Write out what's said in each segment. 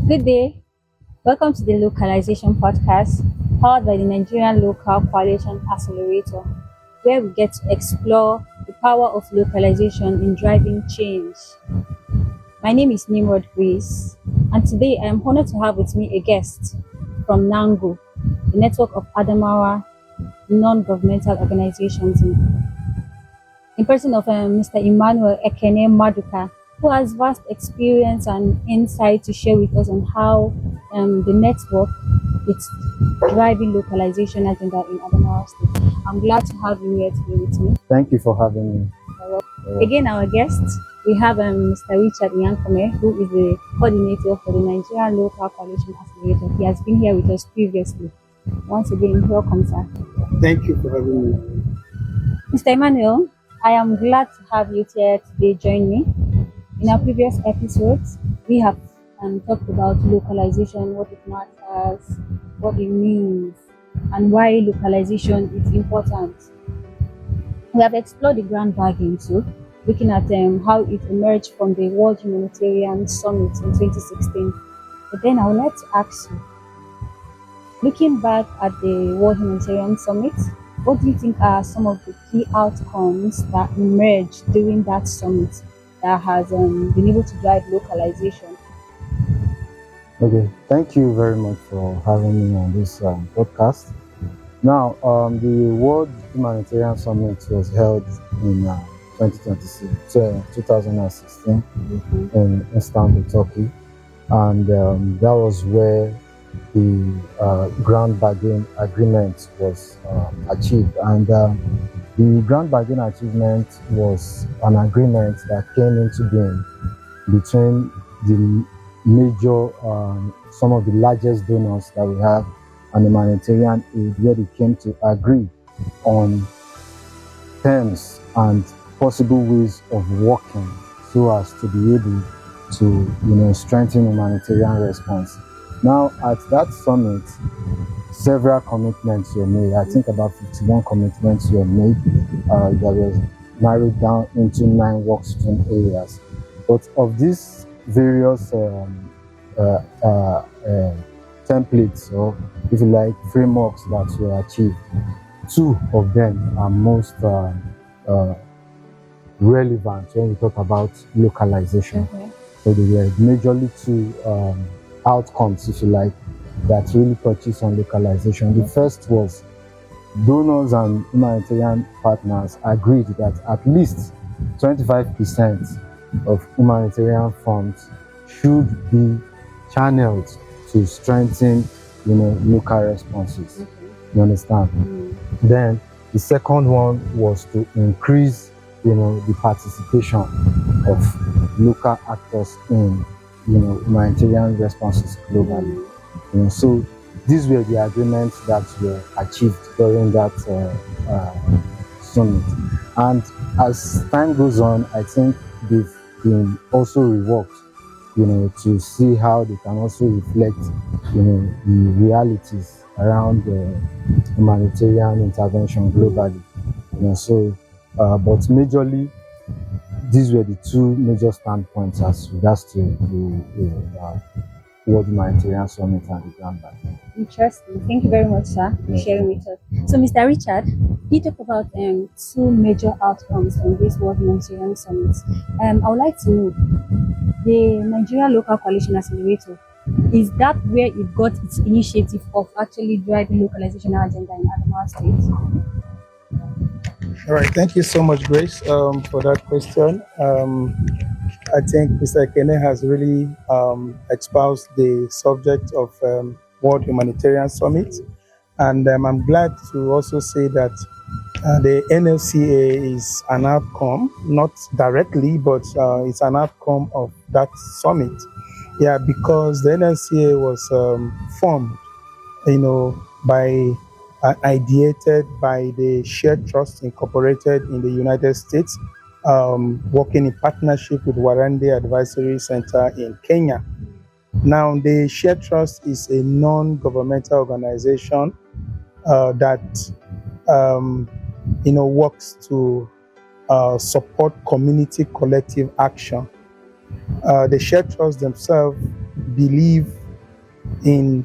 Good day. Welcome to the Localization podcast, powered by the Nigerian Local Coalition Accelerator, where we get to explore the power of localization in driving change. My name is Nimrod Grace, and today I am honored to have with me a guest from NANGO, the network of Adamawa non-governmental organizations in person of Mr. Emmanuel Ekene Maduka, who has vast experience and insight to share with us on how the network is driving localization agenda in Adamawa State. I'm glad to have you here today with me. Thank you for having me. Again, our guest, we have Mr. Richard Nyankome, who is the coordinator for the Nigerian Local Coalition Accelerator. He has been here with us previously. Once again, welcome, sir. Thank you for having me. Mr. Emmanuel, I am glad to have you here today join me. In our previous episodes, we have talked about localization, what it matters, what it means, and why localization is important. We have explored the grand bargain too, looking at how it emerged from the World Humanitarian Summit in 2016. But then I would like to ask you, looking back at the World Humanitarian Summit, what do you think are some of the key outcomes that emerged during that summit that has been able to drive localization? Okay, thank you very much for having me on this podcast. Now, the World Humanitarian Summit was held in 2016 in Istanbul, Turkey, and that was where the Grand Bargain Agreement was achieved. And the Grand Bargain Achievement was an agreement that came into being between the major, some of the largest donors that we have on humanitarian aid, where they came to agree on terms and possible ways of working so as to be able to, strengthen humanitarian response. Now, at that summit, several commitments were made. I think about 51 commitments were made that was narrowed down into 9 work stream areas. But of these various templates, or if you like, frameworks that were achieved, 2 of them are most relevant when we talk about localization. Okay. So there were majorly 2 outcomes, if you like, that really touches on localization. The first was donors and humanitarian partners agreed that at least 25% of humanitarian funds should be channeled to strengthen, local responses. Okay. You understand? Then the second one was to increase, the participation of local actors in, humanitarian responses globally. So these were the agreements that were achieved during that summit. And as time goes on, I think they've been also reworked, to see how they can also reflect, the realities around humanitarian intervention globally. But majorly, these were the 2 major standpoints as regards to the World Humanitarian Summit and the Grand Bargain. Interesting. Thank you very much, sir, for sharing with us. So, Mr. Richard, you talked about 2 major outcomes from this World Humanitarian Summit. I would like to know, the Nigeria Local Coalition Accelerator, is that where it got its initiative of actually driving localization agenda in Adamawa State? All right, thank you so much, Grace, for that question. I think Mr. Ekene has really espoused the subject of World Humanitarian Summit, and I'm glad to also say that the NLCA is an outcome, not directly, but it's an outcome of that summit. Yeah, because the NLCA was formed, ideated by the Shared Trust Incorporated in the United States, working in partnership with Warande Advisory Center in Kenya. Now, the Shared Trust is a non-governmental organization that works to support community collective action. The Shared Trust themselves believe in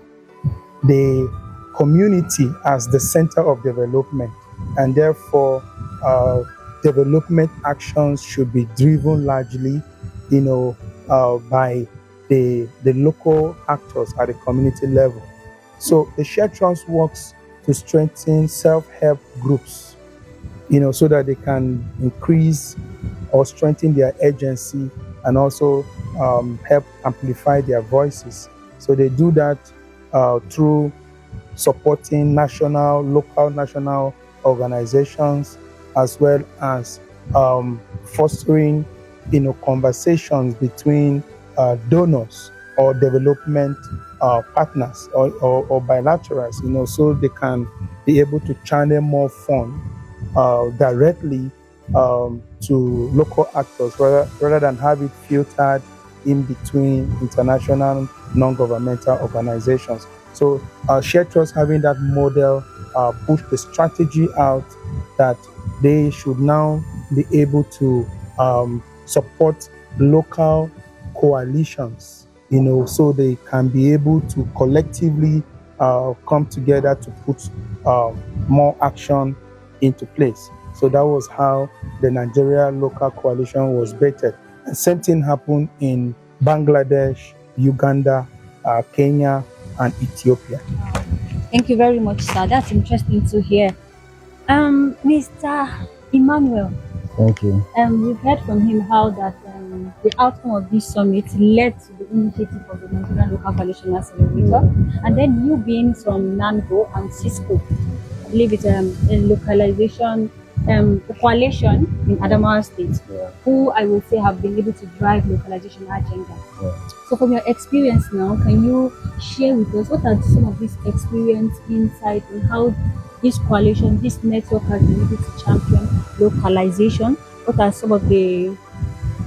the community as the center of development, and therefore development actions should be driven largely, by the local actors at the community level. So the shared trust works to strengthen self-help groups, so that they can increase or strengthen their agency, and also help amplify their voices. So they do that through supporting local, national organizations, as well as fostering, conversations between donors or development partners, or bilaterals, so they can be able to channel more funds directly to local actors, rather than have it filtered in between international non-governmental organizations. So Shared Trust, having that model, push the strategy out that they should now be able to support local coalitions, so they can be able to collectively come together to put more action into place. So that was how the Nigeria Local Coalition was vetted. And same thing happened in Bangladesh, Uganda, Kenya, and Ethiopia. Thank you very much, sir. That's interesting to hear. Mr. Emmanuel, Thank you. we've heard from him how that the outcome of this summit led to the initiative of the Nigerian Local Coalition Accelerator, and then you being from NANGO and Cisco, I believe it's a localization a coalition in Adamawa State, who I would say have been able to drive localization agenda. So from your experience now, can you share with us what are some of these experience, insight, and how this coalition, this network has been able to champion localization? What are some of the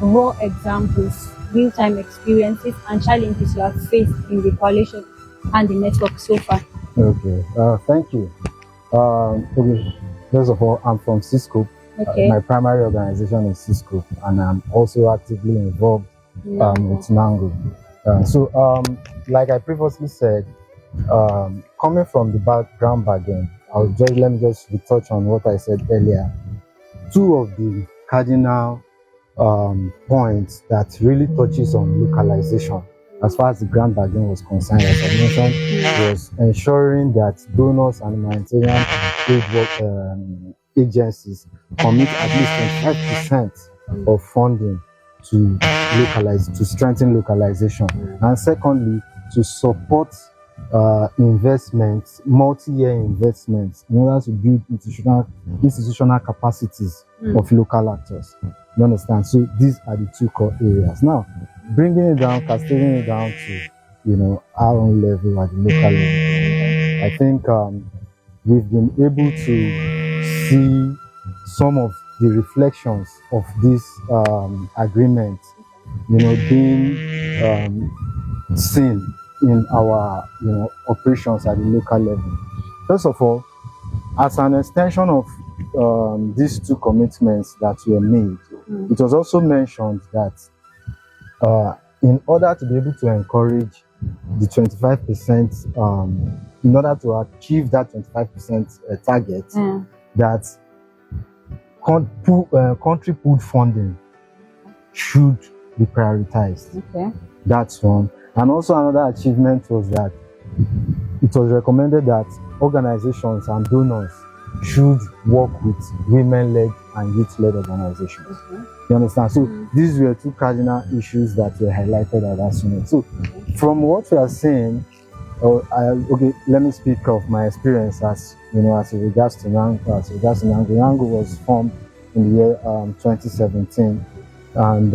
raw examples, real-time experiences, and challenges you have faced in the coalition and the network so far? Okay, thank you. Okay. First of all, I'm from Cisco. Okay. My primary organization is Cisco, and I'm also actively involved with NANGO. Like I previously said, coming from the background again, let me just retouch on what I said earlier. Two of the cardinal points that really touches on localization, as far as the grand bargain was concerned, as I mentioned, was ensuring that donors and humanitarian aid agencies commit at least 25% of funding to strengthen localization, and secondly, to support investments, multi-year investments, in order to build institutional capacities of local actors. You understand? So these are the two core areas. Now, bringing it down, cascading it down to our own level at the local level, I think we've been able to see some of the reflections of this agreement, being seen in our operations at the local level. First of all, as an extension of these two commitments that were made, it was also mentioned that in order to be able to encourage the 25%, in order to achieve that 25% target, that country pooled funding should be prioritized. Okay. That's one. And also another achievement was that it was recommended that organizations and donors should work with women-led and youth-led organizations. You understand? So these were two cardinal issues that were highlighted at that summit. So from what we are saying, let me speak of my experience as regards to NANGO. NANGO was formed in the year 2017, and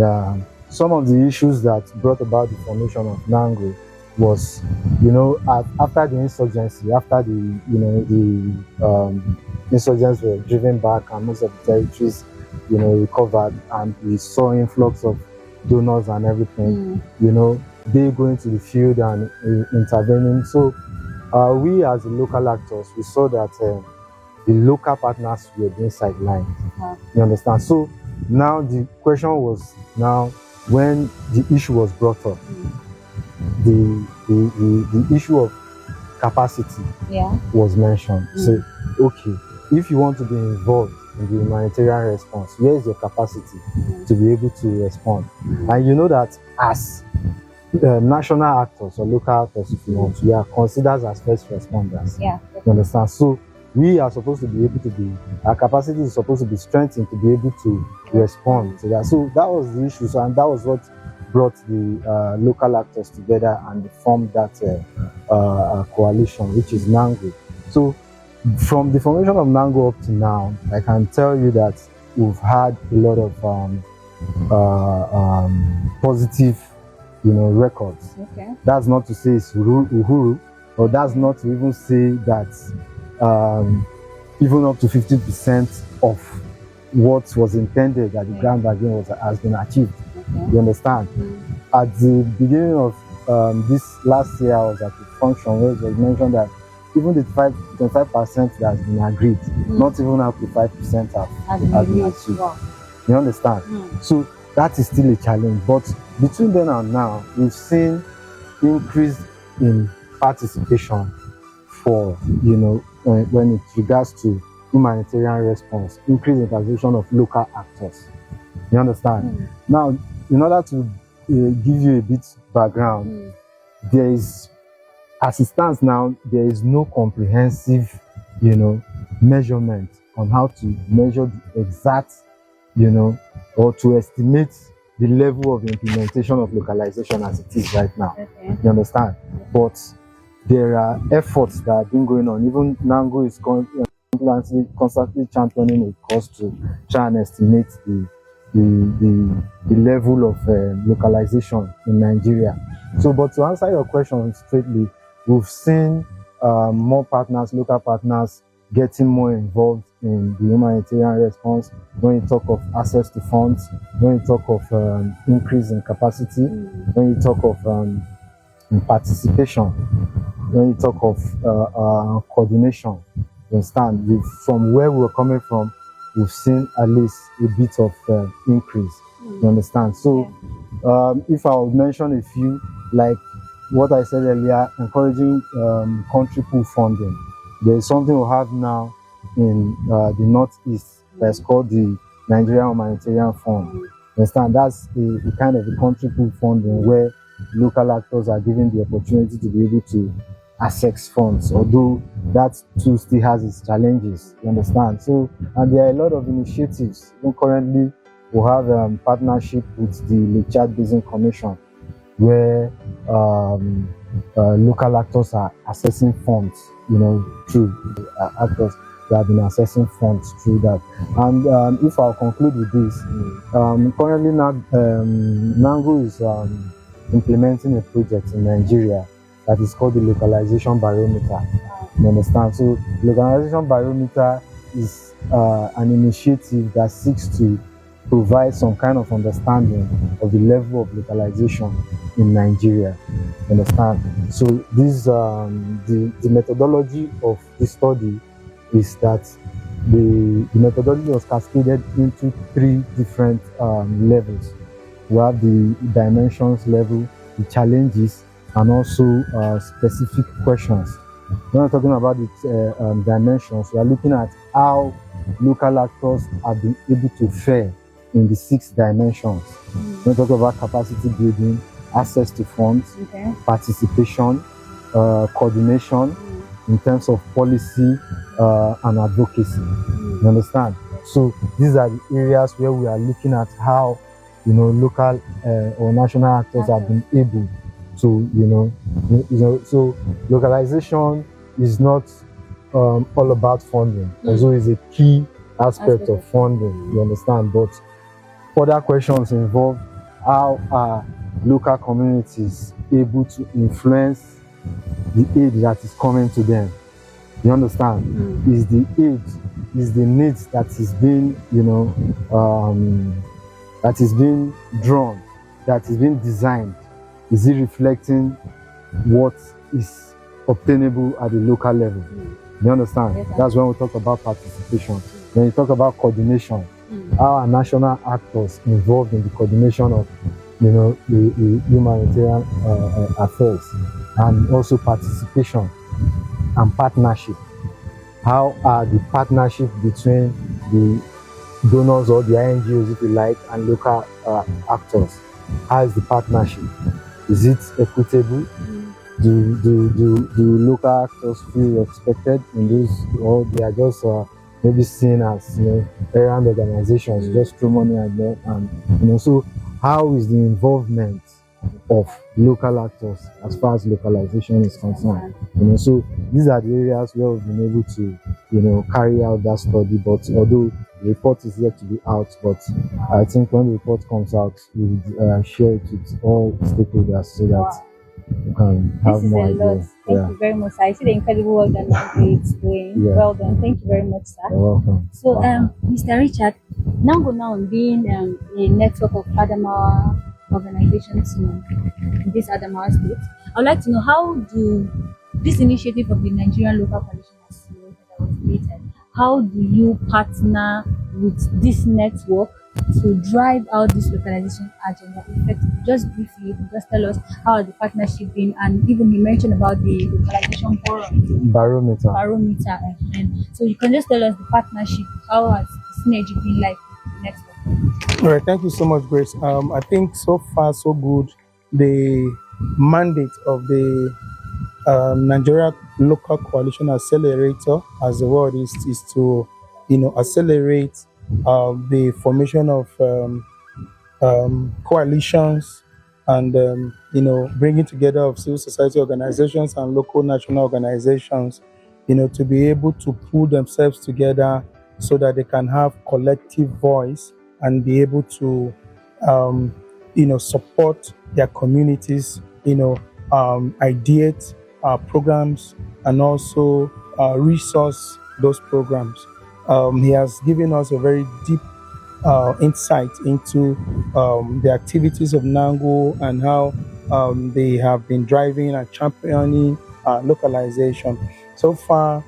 some of the issues that brought about the formation of NANGO was, after the insurgency, after the insurgents were driven back and most of the territories, recovered, and we saw influx of donors and everything, they going to the field and intervening. So we as the local actors, we saw that the local partners were being sidelined. You understand? So now the question was, now when the issue was brought up, the the issue of capacity Yeah. was mentioned. So, okay, if you want to be involved in the humanitarian response, where is your capacity to be able to respond? And you know that as national actors or local actors, if you want, we are considered as first responders. Yeah. You understand? So we are supposed to be able to be, our capacity is supposed to be strengthened to be able to respond to that. So that was the issue. So, and that was what brought the local actors together and formed that coalition, which is NANGO. So from the formation of NANGO up to now, I can tell you that we've had a lot of positive, records. Okay. That's not to say it's uhuru, or that's not to even say that even up to 50% of what was intended at the grand bargain has been achieved. Okay. You understand? At the beginning of this last year, I was at a function where it was mentioned that even the 25% that has been agreed, not even up to 5% have been achieved. Wow. You understand? So that is still a challenge. But between then and now, we've seen increase in participation for, when it regards to humanitarian response, increase in participation of local actors. You understand? Now, in order to give you a bit background, there is, as it stands now, there is no comprehensive, measurement on how to measure the exact, or to estimate the level of implementation of localization as it is right now. Okay. You understand? But there are efforts that have been going on. Even NANGO is constantly championing a cause to try and estimate the level of localization in Nigeria. So, but to answer your question straightly, we've seen more partners, local partners, getting more involved in the humanitarian response. When you talk of access to funds, when you talk of increase in capacity, when you talk of participation, when you talk of coordination, you understand? From where we're coming from, we've seen at least a bit of increase. You understand? So, if I would mention a few, like what I said earlier, encouraging country pool funding. There is something we have now in the Northeast that's called the Nigerian Humanitarian Fund. You understand? That's the kind of the country pool funding where local actors are given the opportunity to be able to access funds, although that too still has its challenges. You understand? So, and there are a lot of initiatives. Even currently, we have partnership with the Lake Chad Basin Commission, where local actors are accessing funds, through actors that have been accessing funds through that. And if I'll conclude with this, currently NANGO is implementing a project in Nigeria that is called the Localization Barometer. You understand? So, Localization Barometer is an initiative that seeks to provide some kind of understanding of the level of localization in Nigeria. You understand? So this the methodology of this study is that the methodology was cascaded into 3 different levels. We have the dimensions level, the challenges, and also specific questions. When we're talking about the dimensions, we are looking at how local actors have been able to fare in the 6 dimensions. When we talk about capacity building, access to funds, participation, coordination, in terms of policy and advocacy. You understand? So these are the areas where we are looking at how local or national actors have been able to so localization is not all about funding, although it's a key aspect of funding. You understand? But other questions involve how are local communities able to influence the aid that is coming to them. You understand? Is the aid, is the needs that is being, that is being drawn, that is being designed, is it reflecting what is obtainable at the local level? You understand? Yes, that's when we talk about participation. When you talk about coordination, how are national actors involved in the coordination of the humanitarian affairs? and also participation and partnership. How are the partnership between the donors or the NGOs, if you like, and local actors? How is the partnership? Is it equitable? Do local actors feel respected in those, or they are just maybe seen as errand organizations, just throw money at them, and so how is the involvement of local actors as far as localization is concerned? So these are the areas where we've been able to carry out that study. But although the report is yet to be out, but I think when the report comes out, we'll share it with all stakeholders so that you can have This is more a lot. idea. Thank you very much, sir. I see the incredible work that NANGO is doing. Yeah. Well done. Thank you very much, sir. You're welcome. So, Mr. Richard, NANGO now being a network of Adamawa organizations in this Adamawa state, I would like to know, how do this initiative of the Nigerian Local Coalition Accelerator that was created, how do you partner with this network to drive out this localization agenda effectively? Just briefly, you can just tell us how the partnership been, and even you mentioned about the localization forum barometer, and so you can just tell us the partnership, how has the synergy been like with the network? All right, thank you so much, Grace. I think so far so good. The mandate of the Nigeria Local Coalition Accelerator, as the word is to accelerate the formation of coalitions and bringing together of civil society organizations and local national organizations, to be able to pull themselves together so that they can have collective voice and be able to support their communities, ideate programs and also resource those programs. He has given us a very deep insight into the activities of NANGO and how they have been driving and championing localization. So far,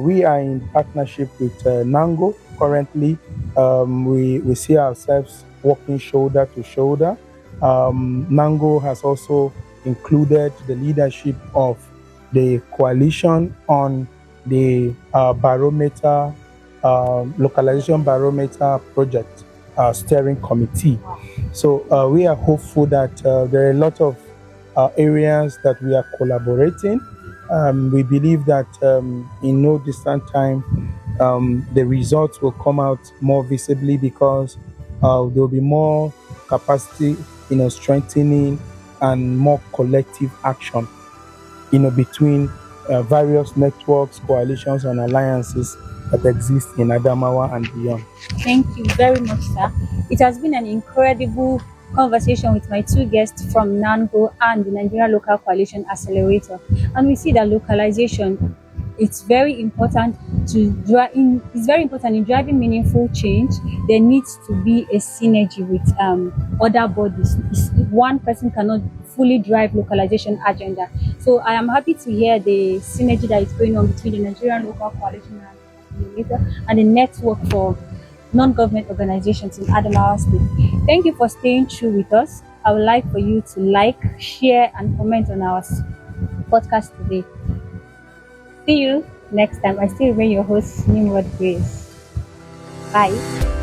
we are in partnership with NANGO currently. We see ourselves working shoulder to shoulder. NANGO has also included the leadership of the coalition on the barometer localization barometer project steering committee. So we are hopeful that there are a lot of areas that we are collaborating. We believe that in no distant time, the results will come out more visibly because there will be more capacity, strengthening and more collective action, between various networks, coalitions, and alliances that exist in Adamawa and beyond. Thank you very much, sir. It has been an incredible conversation with my two guests from NANGO and the Nigerian Local Coalition Accelerator. And we see that localization, it's very important in driving meaningful change. There needs to be a synergy with other bodies. One person cannot fully drive localization agenda. So I am happy to hear the synergy that is going on between the Nigerian Local Coalition and the network for non-government organizations in Adamawa State. Thank you for staying true with us. I would like for you to like, share, and comment on our podcast today. See you next time. I still remain your host, Nimrod Grace. Bye.